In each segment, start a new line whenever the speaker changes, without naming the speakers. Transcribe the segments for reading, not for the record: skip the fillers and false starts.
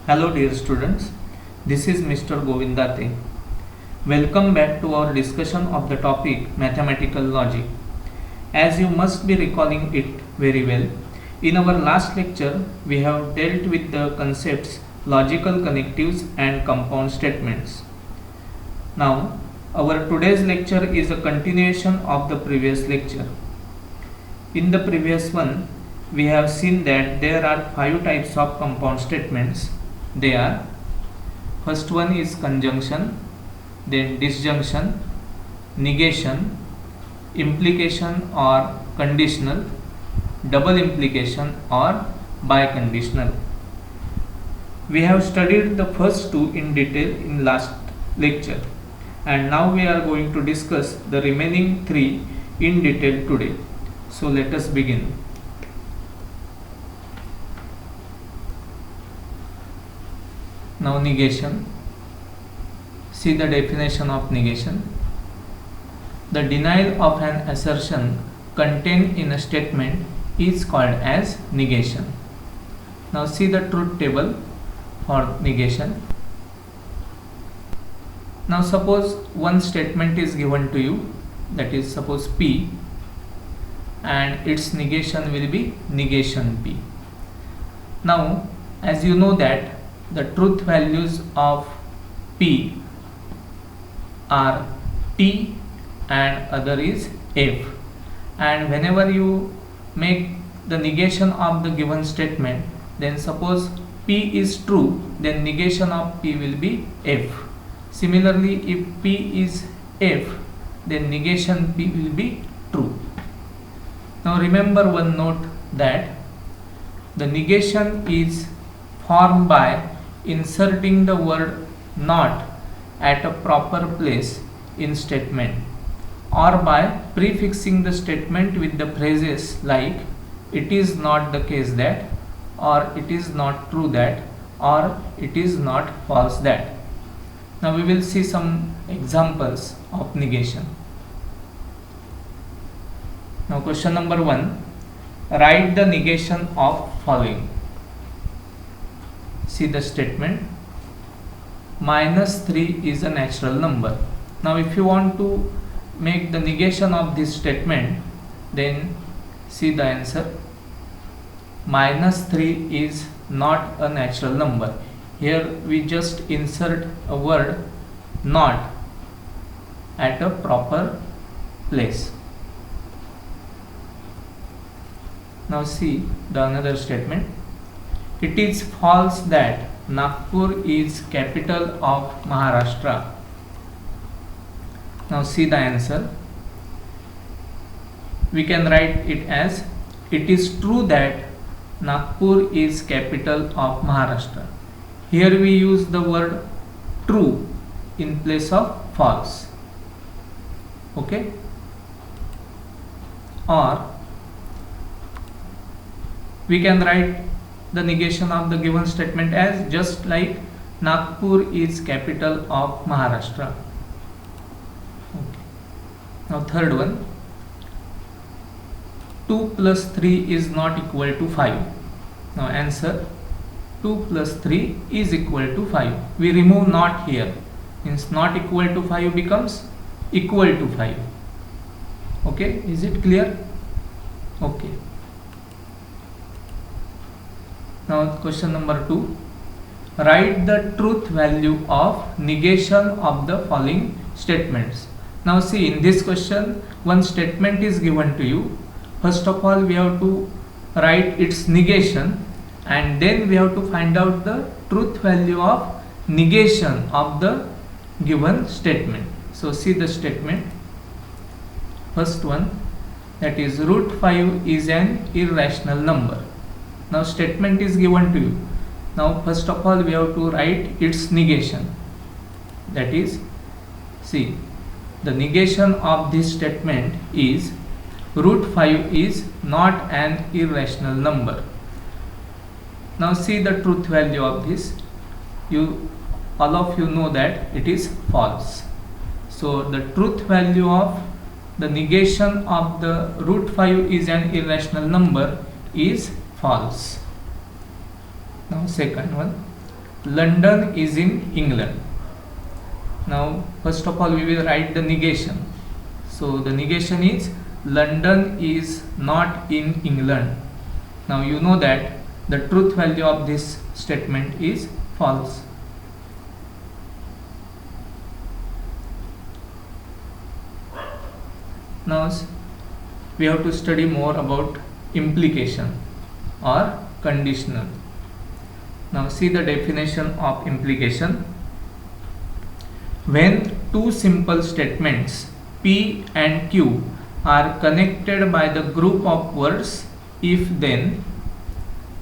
Hello dear students, this is Mr. Govindate. Welcome back to our discussion of the topic mathematical logic. As you must be recalling it very well, in our last lecture we have dealt with the concepts logical connectives and compound statements. Now, our today's lecture is a continuation of the previous lecture. In the previous one, we have seen that there are 5 types of compound statements. They are, first one is conjunction, then disjunction, negation, implication or conditional, double implication or biconditional. We have studied the first two in detail in last lecture, and now we are going to discuss the remaining 3 in detail today. So let us begin. Now negation. See the definition of negation. The denial of an assertion contained in a statement is called as negation. Now see the truth table for negation. Now suppose one statement is given to you, that is suppose P, and its negation will be negation P. Now as you know that the truth values of P are T and other is F, and whenever you make the negation of the given statement, then suppose P is true, then negation of P will be F. Similarly, if P is F, then negation P will be true. Now remember one note that the negation is formed by inserting the word not at a proper place in statement, or by prefixing the statement with the phrases like it is not the case that, or it is not true that, or it is not false that. Now we will see some examples of negation. Now question number 1, write the negation of following. See the statement, -3 is a natural number. Now if you want to make the negation of this statement, then see the answer, -3 is not a natural number. Here we just insert a word not at a proper place. Now see the another statement, it is false that Nagpur is capital of Maharashtra. Now see the answer, we can write it as it is true that Nagpur is capital of Maharashtra. Here we use the word true in place of false. Okay? Or we can write the negation of the given statement as just like Nagpur is capital of Maharashtra. Okay. Now third one, 2 plus 3 is not equal to 5. Now answer, 2 plus 3 is equal to 5. We remove not here, means not equal to 5 becomes equal to 5. Okay, is it clear? Okay. Now question number 2, write the truth value of negation of the following statements. Now see, in this question one statement is given to you. First of all we have to write its negation, and then we have to find out the truth value of negation of the given statement. So see the statement, first one, that is √5 is an irrational number. Now statement is given to you. Now first of all we have to write its negation, that is, see, the negation of this statement is √5 is not an irrational number. Now see the truth value of this, all of you know that it is false. So the truth value of the negation of the √5 is an irrational number is false. Now second one, London is in England. Now first of all we will write the negation. So the negation is London is not in England. Now you know that the truth value of this statement is false. Now we have to study more about implication or conditional. Now see the definition of implication. When two simple statements P and Q are connected by the group of words if then,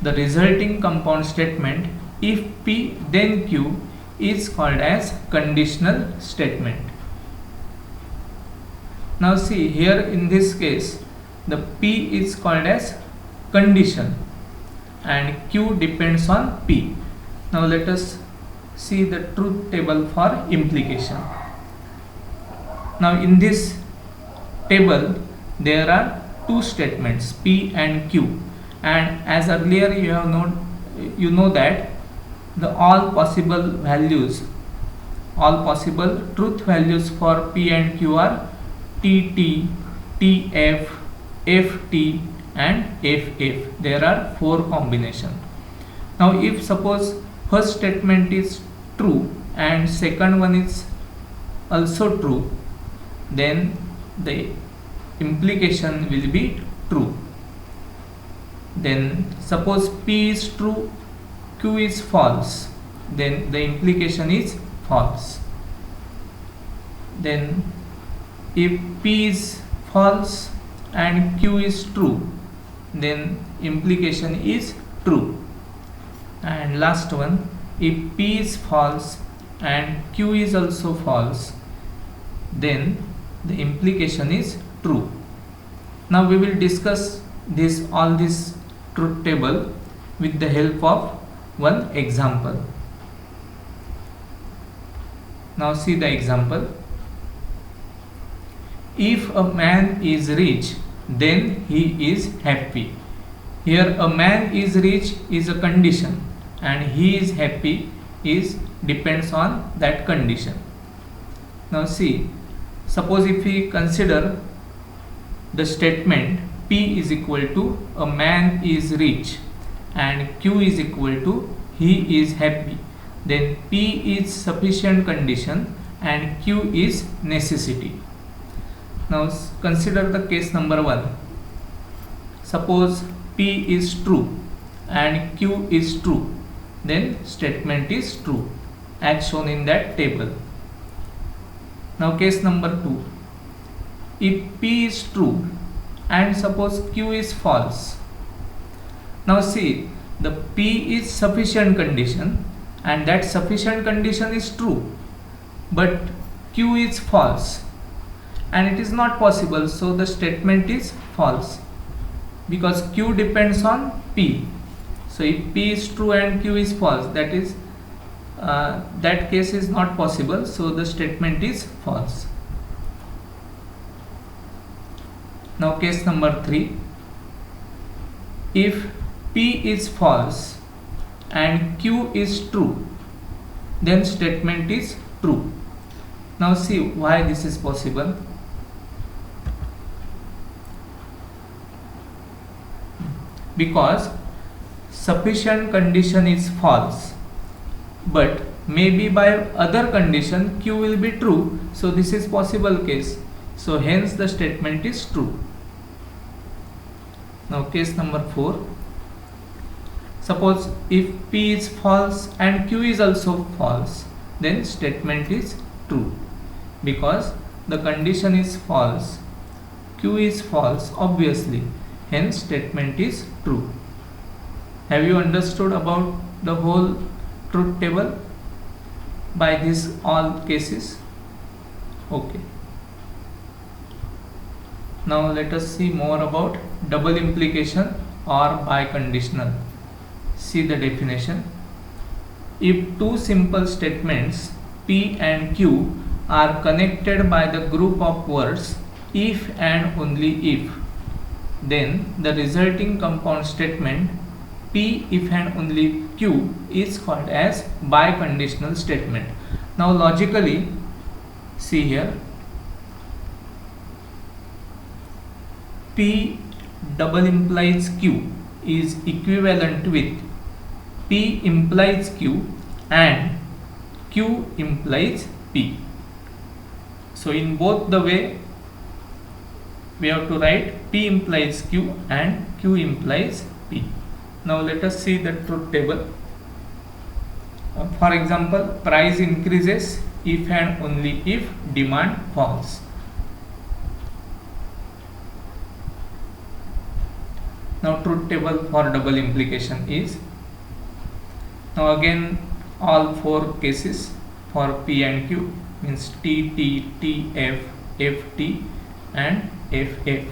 the resulting compound statement if P then Q is called as conditional statement. Now see here in this case the P is called as condition and Q depends on P. Now let us see the truth table for implication. Now in this table there are two statements P and Q, and as earlier you know that the all possible truth values for P and Q are TT, TF, FT and FF. There are 4 combinations. Now if suppose first statement is true and second one is also true, then the implication will be true. Then suppose P is true, Q is false, then the implication is false. Then if P is false and Q is true, then implication is true. And last one, if P is false and Q is also false, then the implication is true. Now we will discuss all this truth table with the help of one example. Now see the example. If a man is rich, then he is happy. Here a man is rich is a condition and he is happy is depends on that condition. Now see, suppose if we consider the statement P is equal to a man is rich and Q is equal to he is happy, then P is sufficient condition and Q is necessity. Now consider the case number 1. Suppose P is true and Q is true, then statement is true as shown in that table. Now case number 2. If P is true and suppose Q is false. Now see, the P is sufficient condition and that sufficient condition is true, but Q is false and it is not possible, so the statement is false because Q depends on P. So if P is true and Q is false, that is that case is not possible, so the statement is false. Now case number 3. If P is false and Q is true, then statement is true. Now see why this is possible. Because sufficient condition is false, but maybe by other condition Q will be true, so this is possible case, so hence the statement is true. Now case number 4. Suppose if P is false and Q is also false, then statement is true because the condition is false, Q is false obviously, hence statement is true. Have you understood about the whole truth table by these all cases? Okay. Now let us see more about double implication or biconditional. See the definition. If two simple statements P and Q are connected by the group of words if and only if, then the resulting compound statement P if and only Q is called as biconditional statement. Now logically, see here, P double implies Q is equivalent with P implies Q and Q implies P. So in both the way we have to write P implies Q and Q implies P. Now let us see the truth table. For example, price increases if and only if demand falls. Now truth table for double implication is, now again all four cases for P and Q means T, T, T, F, F, T and F, F.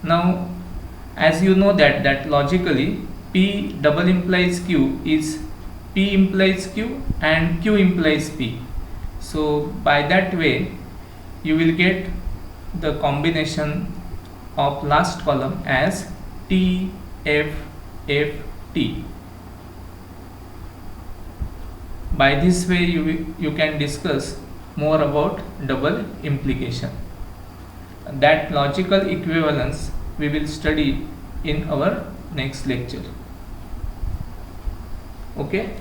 Now as you know that logically P double implies Q is P implies Q and Q implies P. So by that way you will get the combination of last column as T, F, F, T. By this way you can discuss more about double implication. That logical equivalence we will study in our next lecture. Okay,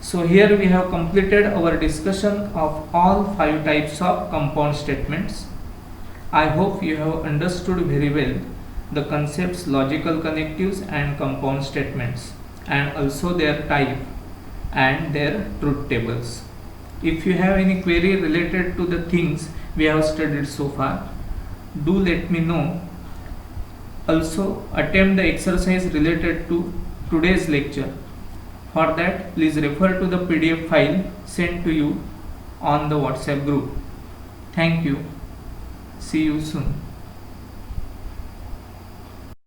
so here we have completed our discussion of all 5 types of compound statements. I hope you have understood very well the concepts logical connectives and compound statements and also their type and their truth tables. If you have any query related to the things we have studied so far, do let me know. Also attempt the exercise related to today's lecture. For that, please refer to the PDF file sent to you on the WhatsApp group. Thank you. See you soon.